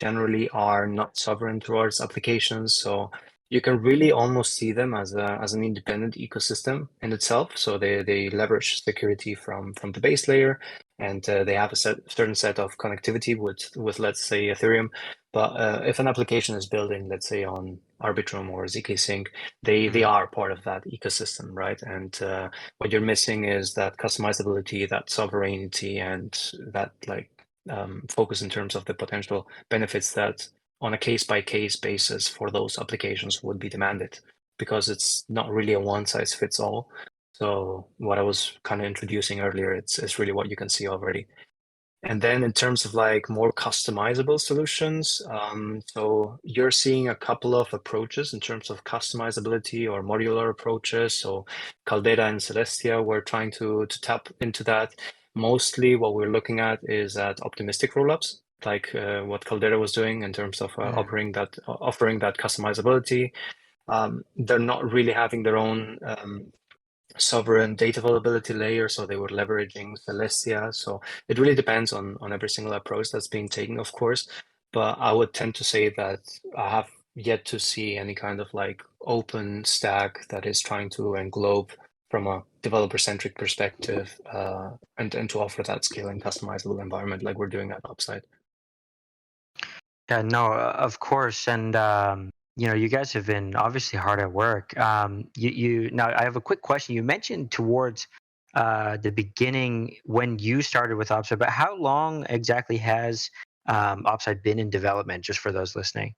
generally are not sovereign towards applications. So you can really almost see them as an independent ecosystem in itself. So they leverage security from the base layer, and they have a certain set of connectivity with let's say Ethereum. But if an application is building, let's say on Arbitrum or ZK Sync, they are part of that ecosystem, right? And what you're missing is that customizability, that sovereignty, and that like focus in terms of the potential benefits that on a case-by-case basis for those applications would be demanded, because it's not really a one-size-fits-all. So what I was kind of introducing earlier, it's really what you can see already. And then in terms of like more customizable solutions, so you're seeing a couple of approaches in terms of customizability or modular approaches. So Caldera and Celestia, we're trying to tap into that. Mostly what we're looking at is at optimistic rollups, like what Caldera was doing in terms of offering that customizability. They're not really having their own sovereign data availability layer, so they were leveraging Celestia. So it really depends on every single approach that's being taken, of course. But I would tend to say that I have yet to see any kind of like open stack that is trying to englobe from a developer-centric perspective and to offer that scaling customizable environment like we're doing at Opside. Yeah, no, of course, and you guys have been obviously hard at work. You now, I have a quick question. You mentioned towards the beginning when you started with Opside, but how long exactly has Opside been in development? Just for those listening.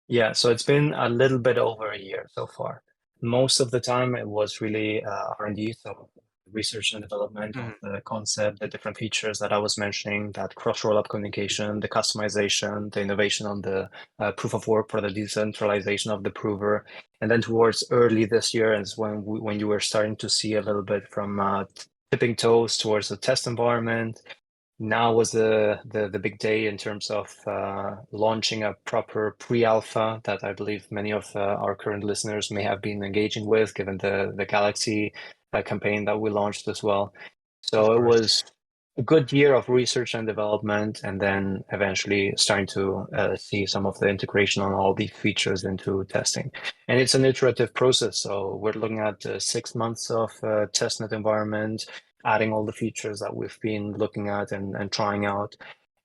Yeah, so it's been a little bit over a year so far. Most of the time it was really R&D, so research and development of Mhm. the concept, the different features that I was mentioning, that cross-rollup communication, the customization, the innovation on the proof of work for the decentralization of the prover. And then towards early this year is when you were starting to see a little bit from tipping toes towards the test environment. Now was the big day in terms of launching a proper pre-alpha that I believe many of our current listeners may have been engaging with, given the Galxe campaign that we launched as well. Of So it course. was a good year of research and development, and then eventually starting to see some of the integration on all these features into testing. And it's an iterative process. So we're looking at 6 months of testnet environment, adding all the features that we've been looking at and trying out,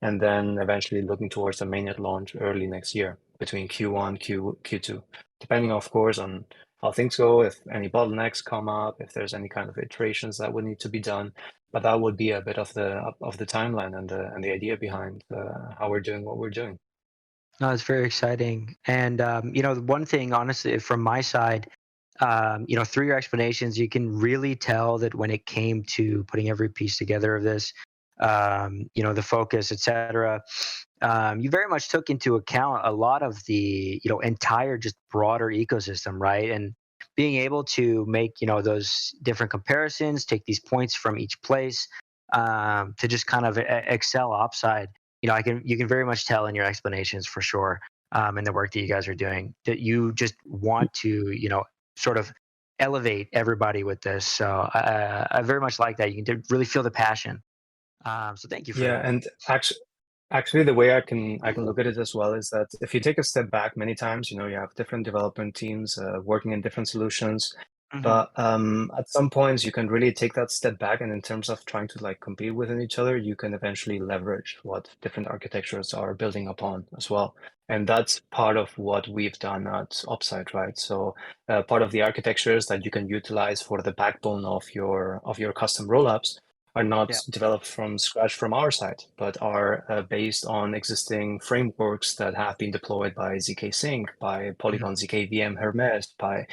and then eventually looking towards a mainnet launch early next year between Q1, Q2, depending, of course, on how things go, if any bottlenecks come up, if there's any kind of iterations that would need to be done. But that would be a bit of the timeline and the idea behind how we're doing what we're doing. No, it's very exciting. And the one thing, honestly, from my side, through your explanations, you can really tell that when it came to putting every piece together of this, the focus, etc., you very much took into account a lot of the, entire just broader ecosystem, right? And being able to make, those different comparisons, take these points from each place, to just kind of excel upside. You can very much tell in your explanations for sure. in the work that you guys are doing. That you just want to, sort of elevate everybody with this. So I very much like that. You can really feel the passion. So thank you for Yeah, that. and actually, the way I can look at it as well is that if you take a step back, many times, you have different development teams working in different solutions, Hmm. but at some points you can really take that step back, and in terms of trying to like compete within each other, you can eventually leverage what different architectures are building upon as well. And that's part of what we've done at Opside, right? So part of the architectures that you can utilize for the backbone of your custom rollups are not Yeah. developed from scratch from our side, but are based on existing frameworks that have been deployed by ZK Sync, by Mhm. Polygon ZK VM Hermes, by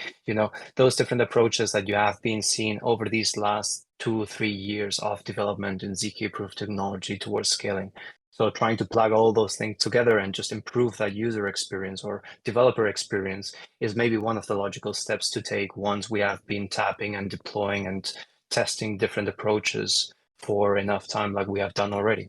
those different approaches that you have been seeing over these last 2 or 3 years of development in ZK-proof technology towards scaling. So trying to plug all those things together and just improve that user experience or developer experience is maybe one of the logical steps to take once we have been tapping and deploying and testing different approaches for enough time like we have done already.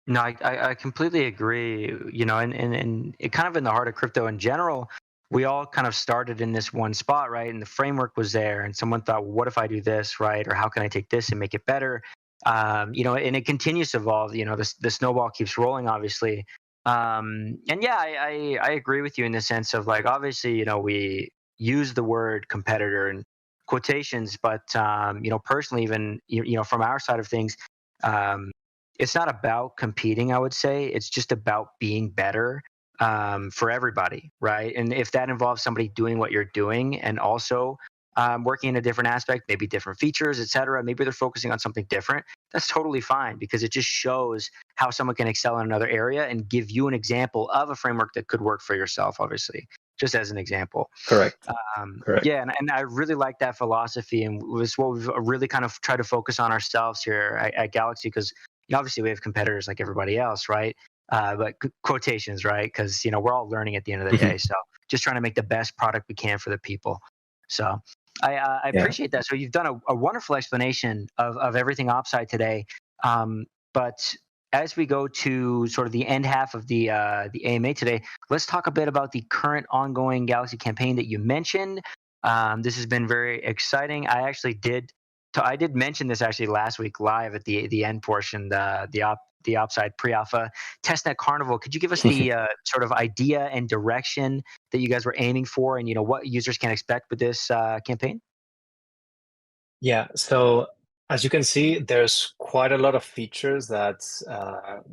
No, I completely agree. And it kind of in the heart of crypto in general, we all kind of started in this one spot, right? And the framework was there, and someone thought, well, what if I do this, right? Or how can I take this and make it better? And it continues to evolve. The snowball keeps rolling, obviously. And yeah, I agree with you in the sense of like, obviously, we use the word competitor in quotations, but personally, even from our side of things. Um, it's not about competing, I would say. It's just about being better for everybody, right? And if that involves somebody doing what you're doing and also working in a different aspect, maybe different features, et cetera, maybe they're focusing on something different, that's totally fine because it just shows how someone can excel in another area and give you an example of a framework that could work for yourself, obviously, just as an example. Correct. Correct. Yeah, and I really like that philosophy, and was what we've really kind of tried to focus on ourselves here at Galaxy, because obviously we have competitors like everybody else, right? But quotations, right? Because we're all learning at the end of the day, so just trying to make the best product we can for the people. So I Yeah. appreciate that. So you've done a wonderful explanation of everything Opside today, but as we go to sort of the end half of the AMA today, let's talk a bit about the current ongoing Galaxy campaign that you mentioned. This has been very exciting. I did mention this actually last week live at the end portion, the Opside pre-alpha testnet carnival. Could you give us the sort of idea and direction that you guys were aiming for, and what users can expect with this campaign? Yeah, so as you can see, there's quite a lot of features that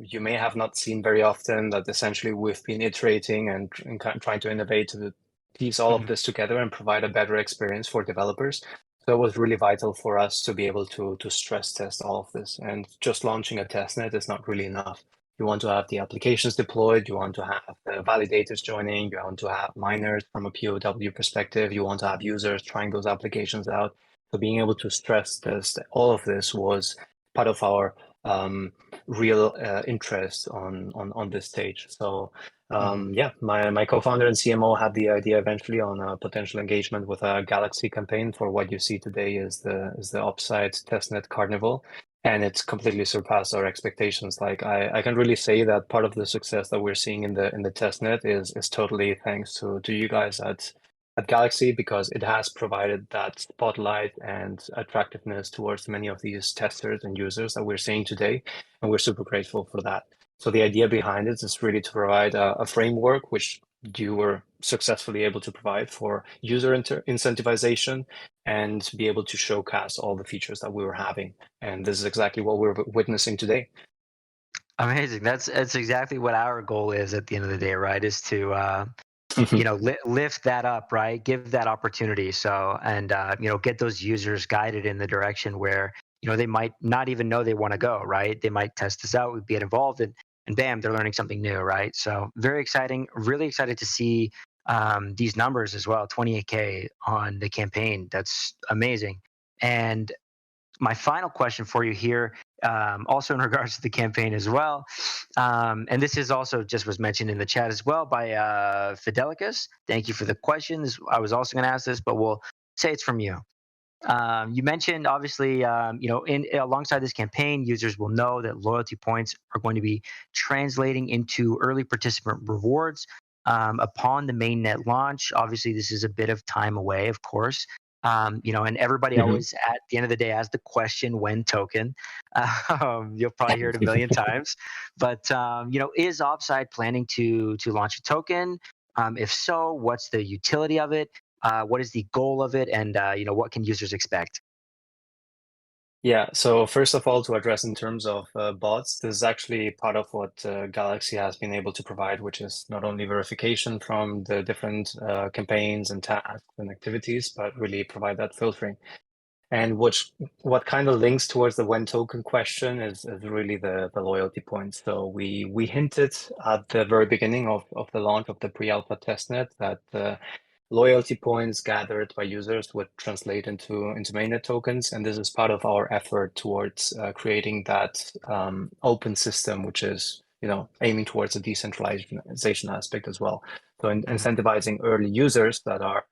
you may have not seen very often that essentially we've been iterating and kind of trying to innovate to piece all of Hmm. this together and provide a better experience for developers. So it was really vital for us to be able to stress test all of this. And just launching a testnet is not really enough. You want to have the applications deployed, you want to have the validators joining, you want to have miners from a POW perspective, you want to have users trying those applications out. So being able to stress test all of this was part of our real interest on this stage. So Hmm. yeah, my co-founder and CMO had the idea eventually on a potential engagement with a Galaxy campaign for what you see today is the Opside testnet carnival. And it's completely surpassed our expectations. Like I can really say that part of the success that we're seeing in the testnet is totally thanks to you guys at Galaxy, because it has provided that spotlight and attractiveness towards many of these testers and users that we're seeing today. And we're super grateful for that. So the idea behind it is really to provide a framework which you were successfully able to provide for user incentivization and be able to showcase all the features that we were having. And this is exactly what we're witnessing today. Amazing. That's exactly what our goal is at the end of the day, right? Is to lift that up, right? Give that opportunity. So, and get those users guided in the direction where they might not even know they want to go, right? They might test this out, get involved, and bam, they're learning something new, right? So very exciting. Really excited to see these numbers as well. 28K on the campaign. That's amazing. And my final question for you here, also in regards to the campaign as well, and this is also just was mentioned in the chat as well by Fidelicus. Thank you for the questions. I was also going to ask this, but we'll say it's from you. You mentioned obviously, in alongside this campaign, users will know that loyalty points are going to be translating into early participant rewards. upon the mainnet launch. Obviously, this is a bit of time away, of course. And everybody Mhm. always at the end of the day asks the question, when token? You'll probably hear it a million times. But is Opside planning to launch a token? If so, what's the utility of it? What is the goal of it? And what can users expect? Yeah, so first of all, to address in terms of bots, this is actually part of what Galxe has been able to provide, which is not only verification from the different campaigns and tasks and activities, but really provide that filtering. And what kind of links towards the when token question is really the loyalty points. So we hinted at the very beginning of the launch of the pre-alpha testnet that loyalty points gathered by users would translate into mainnet tokens, and this is part of our effort towards creating that open system, which is aiming towards a decentralization aspect as well. So Mhm. incentivizing early users that are,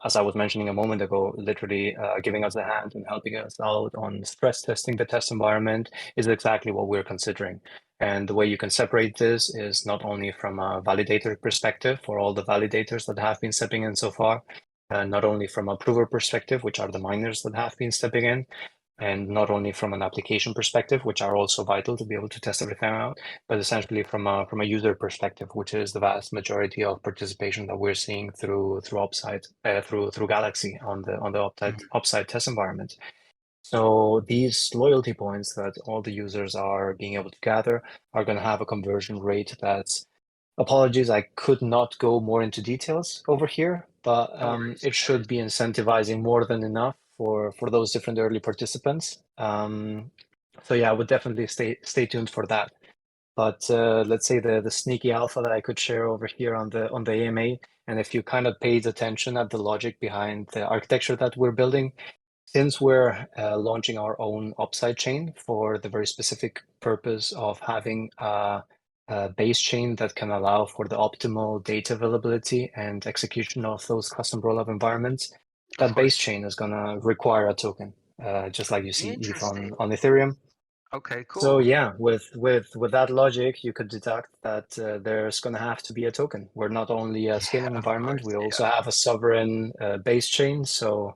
as I was mentioning a moment ago, literally giving us a hand and helping us out on stress testing the test environment is exactly what we're considering. And the way you can separate this is not only from a validator perspective for all the validators that have been stepping in so far, not only from a prover perspective, which are the miners that have been stepping in, and not only from an application perspective, which are also vital to be able to test everything out, but essentially from a user perspective, which is the vast majority of participation that we're seeing through Opside, through Galxe on the Mhm. Opside test environment. So these loyalty points that all the users are being able to gather are going to have a conversion rate that's, apologies, I could not go more into details over here, but No worries. it should be incentivizing more than enough for those different early participants. So yeah, I would definitely stay tuned for that. But let's say the sneaky alpha that I could share over here on the AMA, and if you kind of paid attention at the logic behind the architecture that we're building, since we're launching our own Opside chain for the very specific purpose of having a base chain that can allow for the optimal data availability and execution of those custom rollup environments, Of that base course. chain is going to require a token, just like you see ETH Interesting. on Ethereum. Okay, So cool. yeah, with that logic, you could deduct that there's going to have to be a token. We're not only a Yeah, scaling of environment, course. we also Yeah. have a sovereign base chain. So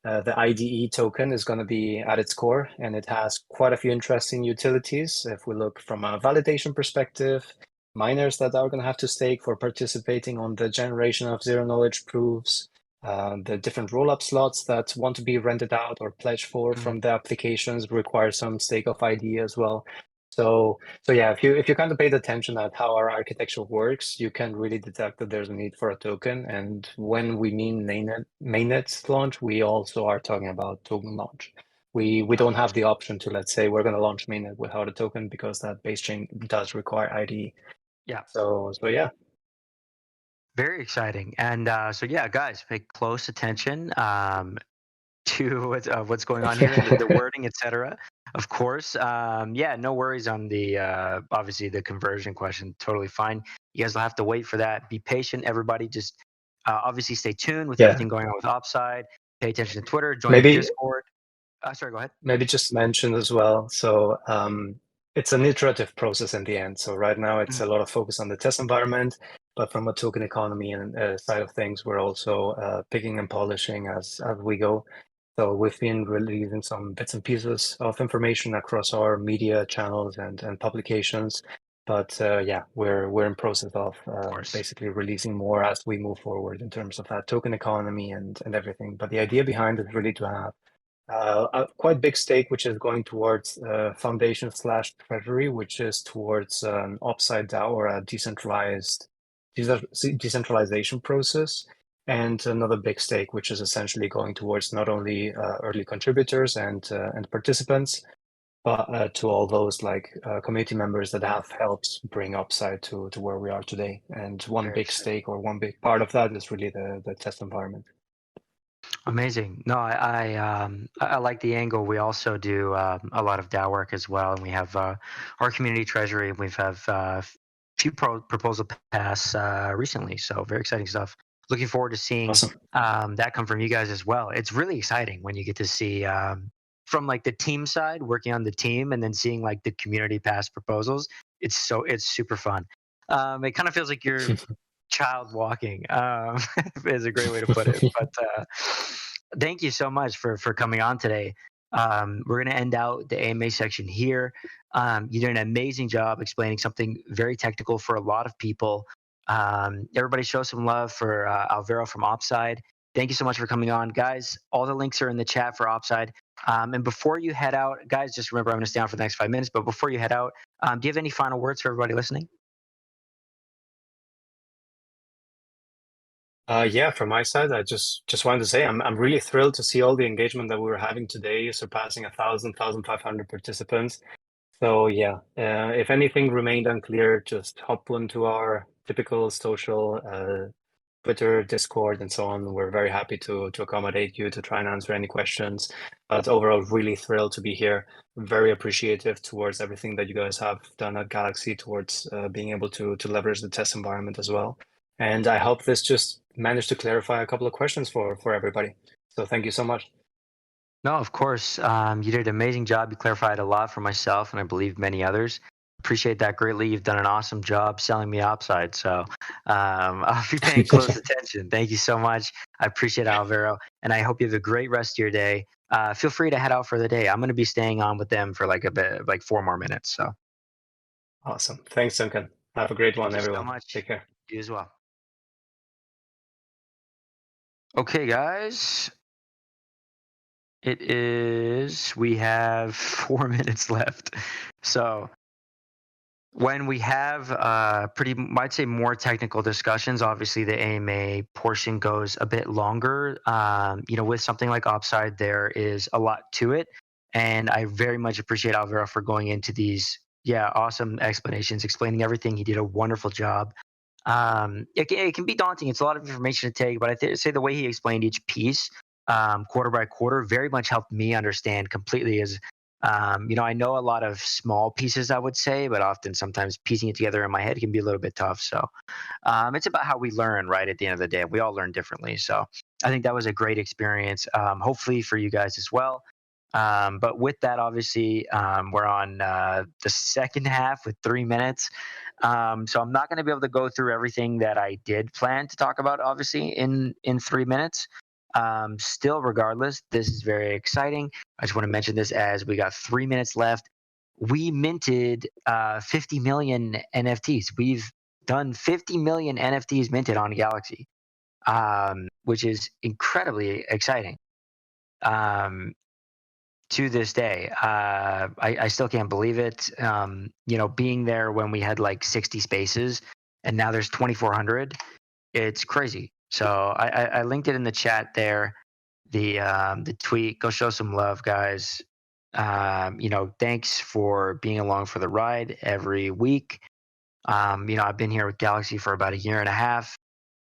the IDE token is going to be at its core, and it has quite a few interesting utilities. If we look from a validation perspective, miners that are going to have to stake for participating on the generation of zero knowledge proofs, the different rollup slots that want to be rented out or pledged for Mhm. from the applications require some stake of ID as well. So yeah, if you kind of paid attention at how our architecture works, you can really detect that there's a need for a token. And when we mean mainnet launch, we also are talking about token launch. We Of don't have course. the option to, let's say, we're going to launch mainnet without a token because that base chain does require IDE. Yeah. So yeah. Very exciting. And so, yeah, guys, pay close attention to what's going on here and the wording, etc. Of course. Yeah, no worries on the obviously the conversion question. Totally fine. You guys will have to wait for that. Be patient, everybody. Just obviously stay tuned with Yeah. everything going on with Opside. Pay attention to Twitter. Join the Maybe Discord. Sorry, go ahead. Maybe just mention as well. So it's an iterative process in the end. So right now it's Mhm. a lot of focus on the test environment, but from a token economy and side of things, we're also picking and polishing as we go. So we've been releasing some bits and pieces of information across our media channels and publications. But yeah, we're in process of Of course. basically releasing more as we move forward in terms of that token economy and everything. But the idea behind it is really to have a quite big stake, which is going towards foundation slash treasury, which is towards an Opside DAO or a decentralization process. And another big stake, which is essentially going towards not only early contributors and participants, but to all those like community members that have helped bring Opside to where we are today. And one Very big exciting. stake or one big part of that is really the test environment. Amazing. No, I like the angle. We also do a lot of DAO work as well, and we have our community treasury, and we've have few proposal pass recently. So very exciting stuff. Looking forward to seeing Awesome. that come from you guys as well. It's really exciting when you get to see from like the team side, working on the team, and then seeing like the community pass proposals. It's super fun. It kind of feels like you're child walking, is a great way to put it. But thank you so much for coming on today. We're going to end out the AMA section here. You did an amazing job explaining something very technical for a lot of people. Everybody show some love for Alvaro from Opside. Thank you so much for coming on. Guys, all the links are in the chat for Opside. And before you head out, guys, just remember I'm going to stay on for the next 5 minutes. But before you head out, do you have any final words for everybody listening? Yeah, from my side, I just wanted to say I'm really thrilled to see all the engagement that we were having today, surpassing 1,500 participants. So yeah, if anything remained unclear, just hop into our typical social Twitter, Discord, and so on. We're very happy to accommodate you to try and answer any questions. But overall, really thrilled to be here. Very appreciative towards everything that you guys have done at Galxe towards being able to leverage the test environment as well. And I hope this just managed to clarify a couple of questions for everybody. So thank you so much. No, of course. You did an amazing job. You clarified a lot for myself and I believe many others. Appreciate that greatly. You've done an awesome job selling me Opside. So I'll be paying close attention. Thank you so much. I appreciate it, Alvaro. And I hope you have a great rest of your day. Feel free to head out for the day. I'm going to be staying on with them for like a bit, like 4 more minutes. So Awesome. Thanks, Duncan. Have a great thank one, you so everyone. much. Take care. You as well. Okay, guys. We have 4 minutes left. So when we have I'd say more technical discussions, obviously the AMA portion goes a bit longer. With something like Opside, there is a lot to it. And I very much appreciate Alvaro for going into these, awesome explanations, explaining everything. He did a wonderful job. It can be daunting. It's a lot of information to take, but say the way he explained each piece, quarter by quarter, very much helped me understand completely. I know a lot of small pieces, I would say, but often sometimes piecing it together in my head can be a little bit tough. So it's about how we learn, right? At the end of the day, we all learn differently. So I think that was a great experience, hopefully for you guys as well. But with that, obviously, we're on the second half with 3 minutes. So I'm not going to be able to go through everything that I did plan to talk about, obviously, in 3 minutes. Still, regardless, this is very exciting. I just want to mention this as we got 3 minutes left. We minted 50 million NFTs. We've done 50 million NFTs minted on Galxe, which is incredibly exciting. To this day, I still can't believe it. Being there when we had like 60 spaces and now there's 2,400, it's crazy. So I linked it in the chat there, the tweet. Go show some love, guys. Thanks for being along for the ride every week. I've been here with Galxe for about 1.5 years,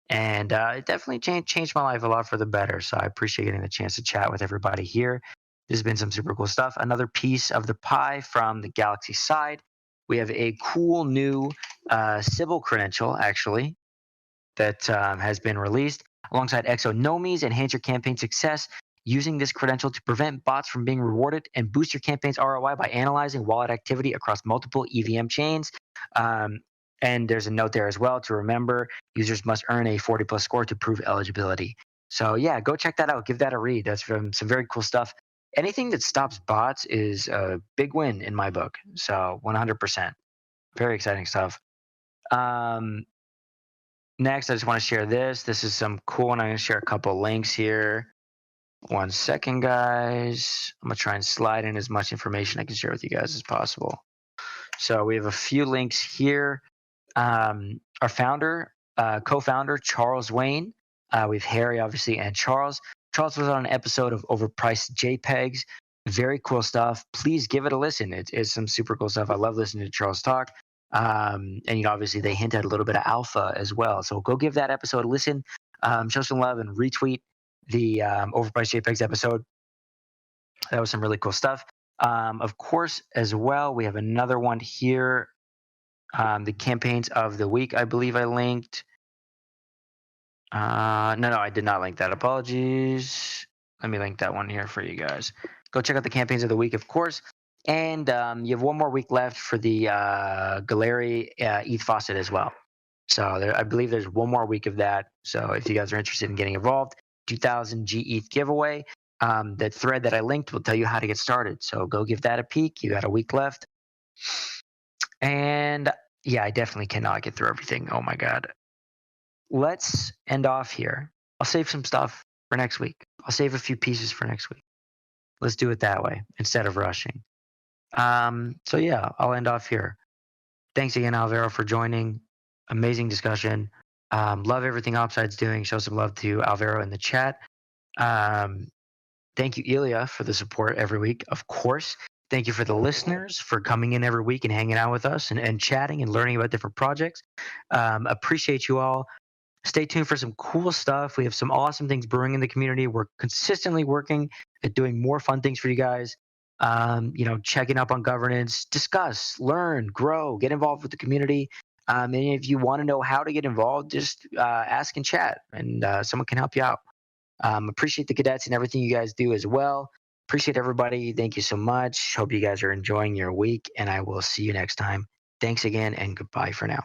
and it definitely changed my life a lot for the better. So I appreciate getting the chance to chat with everybody here. This has been some super cool stuff. Another piece of the pie from the Galxe side. We have a cool new Sybil credential, actually, that has been released alongside Exonomies. Enhance your campaign success using this credential to prevent bots from being rewarded and boost your campaign's ROI by analyzing wallet activity across multiple EVM chains. And there's a note there as well to remember users must earn a 40 plus score to prove eligibility. So yeah, go check that out. Give that a read. That's from some very cool stuff. Anything that stops bots is a big win in my book. So 100%. Very exciting stuff. Next, I just want to share this. This is some cool, and I'm going to share a couple links here. 1 second, guys. I'm going to try and slide in as much information I can share with you guys as possible. So we have a few links here. Our founder, co-founder, Charles Wayne. We have Harry, obviously, and Charles. Charles was on an episode of Overpriced JPEGs. Very cool stuff. Please give it a listen. It's some super cool stuff. I love listening to Charles talk. And obviously they hint at a little bit of alpha as well. So go give that episode a listen. Show some love and retweet the Overpriced JPEGs episode. That was some really cool stuff. Of course, as well, we have another one here. The campaigns of the week, I believe I linked. No, I did not link that. Apologies. Let me link that one here for you guys. Go check out the campaigns of the week, of course. And you have one more week left for the Galxe ETH faucet as well. So I believe there's one more week of that. So if you guys are interested in getting involved, 2000 GETH giveaway. That thread that I linked will tell you how to get started. So go give that a peek. You got a week left. And yeah, I definitely cannot get through everything. Oh my God. Let's end off here. I'll save some stuff for next week. I'll save a few pieces for next week. Let's do it that way instead of rushing. So yeah, I'll end off here. Thanks again, Alvaro, for joining. Amazing discussion. Love everything Opside's doing. Show some love to Alvaro in the chat. Thank you, Ilya, for the support every week, of course. Thank you for the listeners for coming in every week and hanging out with us and chatting and learning about different projects. Appreciate you all. Stay tuned for some cool stuff. We have some awesome things brewing in the community. We're consistently working at doing more fun things for you guys. Checking up on governance, discuss, learn, grow, get involved with the community. And if you want to know how to get involved, just ask and chat, and someone can help you out. Appreciate the cadets and everything you guys do as well. Appreciate everybody. Thank you so much. Hope you guys are enjoying your week, and I will see you next time. Thanks again, and goodbye for now.